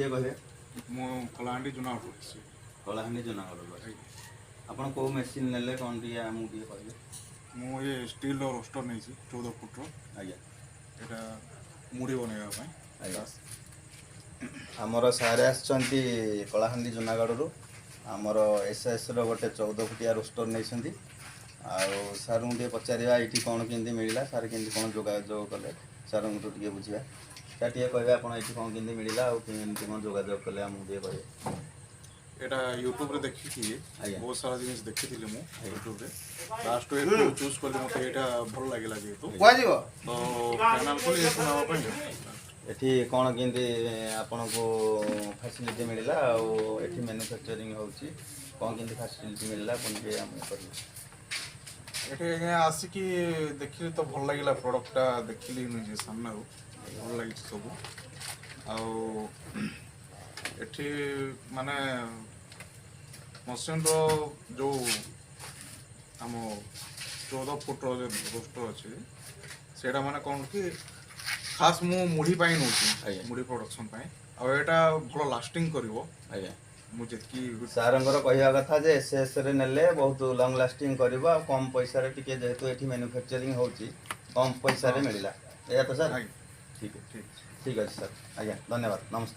टे कहे ମୁଁ କଳାହାଣ୍ଡି ଜୁନାଗଡ଼ ପଡ଼ିଛି। कलाहांडी जूनागढ़ ଆପଣ କେଉଁ ମେସିନ୍ ନେଲେ କ'ଣ ଟିକେ ଆମକୁ ଟିକେ କହିବେ? ମୁଁ ଏ ଷ୍ଟିଲ୍ର ରୋଷ୍ଟର ନେଇଛି 14 ଫୁଟର। ଆଜ୍ଞା ଏଇଟା ମୁଢ଼ି ବନେଇବା ପାଇଁ। ଆଜ୍ଞା ଆମର ସାର୍ ଆସିଛନ୍ତି କଳାହାଣ୍ଡି ଜୁନାଗଡ଼ରୁ ଆମର ଏସ୍ଏସ୍ର ଗୋଟେ 14 ଫୁଟିଆ ରୋଷ୍ଟର ନେଇଛନ୍ତି। ଆଉ ସାର୍ଙ୍କୁ ଟିକେ ପଚାରିବା ଏଇଠି କ'ଣ କେମିତି ମିଳିଲା, ସାର୍ କେମିତି କ'ଣ ଯୋଗାଯୋଗ କଲେ ସାର୍ଙ୍କଠୁ ଟିକେ ବୁଝିବା। ସାର୍ ଟିକେ କହିବେ ଆପଣ ଏଇଠି କ'ଣ କେମିତି ମିଳିଲା ଆଉ କେମିତି କ'ଣ ଯୋଗାଯୋଗ କଲେ ଆମକୁ ଟିକେ କହିବେ। ଏଇଟା ୟୁଟ୍ୟୁବରେ ଦେଖିକି ଆଜ୍ଞା ବହୁତ ସାରା ଜିନିଷ ଦେଖିଥିଲି ମୁଁ ୟୁଟ୍ୟୁବରେ। ଲାଷ୍ଟକୁ ଏଇଠୁ ଚୁଜ୍ କଲି, ମୋତେ ଏଇଟା ଭଲ ଲାଗିଲା ଯେହେତୁ ତ ଫାଇନାଲ୍ କଲି ଏଇଠୁ ନେବା ପାଇଁ। ଏଠି କ'ଣ କେମିତି ଆପଣଙ୍କୁ ଫ୍ୟାସିଲିଟି ମିଳିଲା ଆଉ ଏଠି ମ୍ୟାନୁଫ୍ୟାକ୍ଚରିଂ ହେଉଛି କ'ଣ କେମିତି ଫ୍ୟାସିଲିଟି ମିଳିଲା ଆପଣ ଟିକେ ଆମକୁ କହିବେ। ଏଠି ଆଜ୍ଞା ଆସିକି ଦେଖିଲି ତ ଭଲ ଲାଗିଲା, ପ୍ରଡ଼କ୍ଟଟା ଦେଖିଲି ନିଜେ ସାମ୍ନାରୁ ଭଲ ଲାଗିଛି ସବୁ। ଆଉ ଏଠି ମାନେ ମେସିନ୍ର ଯେଉଁ ଆମ 14 ଫୁଟର ଯେଉଁ ରୋଷ୍ଟର ଅଛି ସେଇଟା ମାନେ କ'ଣ କି ଖାସ୍ ମୁଁ ମୁଢ଼ି ପାଇଁ ନେଉଛି, ଆଜ୍ଞା ମୁଢ଼ି ପ୍ରଡକ୍ସନ୍ ପାଇଁ। ଆଉ ଏଇଟା ଭଲ ଲାଷ୍ଟିଂ କରିବ। ଆଜ୍ଞା ମୁଁ ଯେତିକି ସାର୍ଙ୍କର କହିବା କଥା ଯେ ଏସ୍ଏସ୍ରେ ନେଲେ ବହୁତ ଲଙ୍ଗ୍ ଲାଷ୍ଟିଂ କରିବ ଆଉ କମ୍ ପଇସାରେ ଟିକେ ଯେହେତୁ ଏଠି ମ୍ୟାନୁଫ୍ୟାକ୍ଚରିଂ ହେଉଛି କମ୍ ପଇସାରେ ମିଳିଲା। ଏଇଆ ତ ସାର୍? ଆଜ୍ଞା ଠିକ୍ ଅଛି ଠିକ୍। ଠିକ୍ ଅଛି ସାର୍। ଆଜ୍ଞା ଧନ୍ୟବାଦ, ନମସ୍କାର।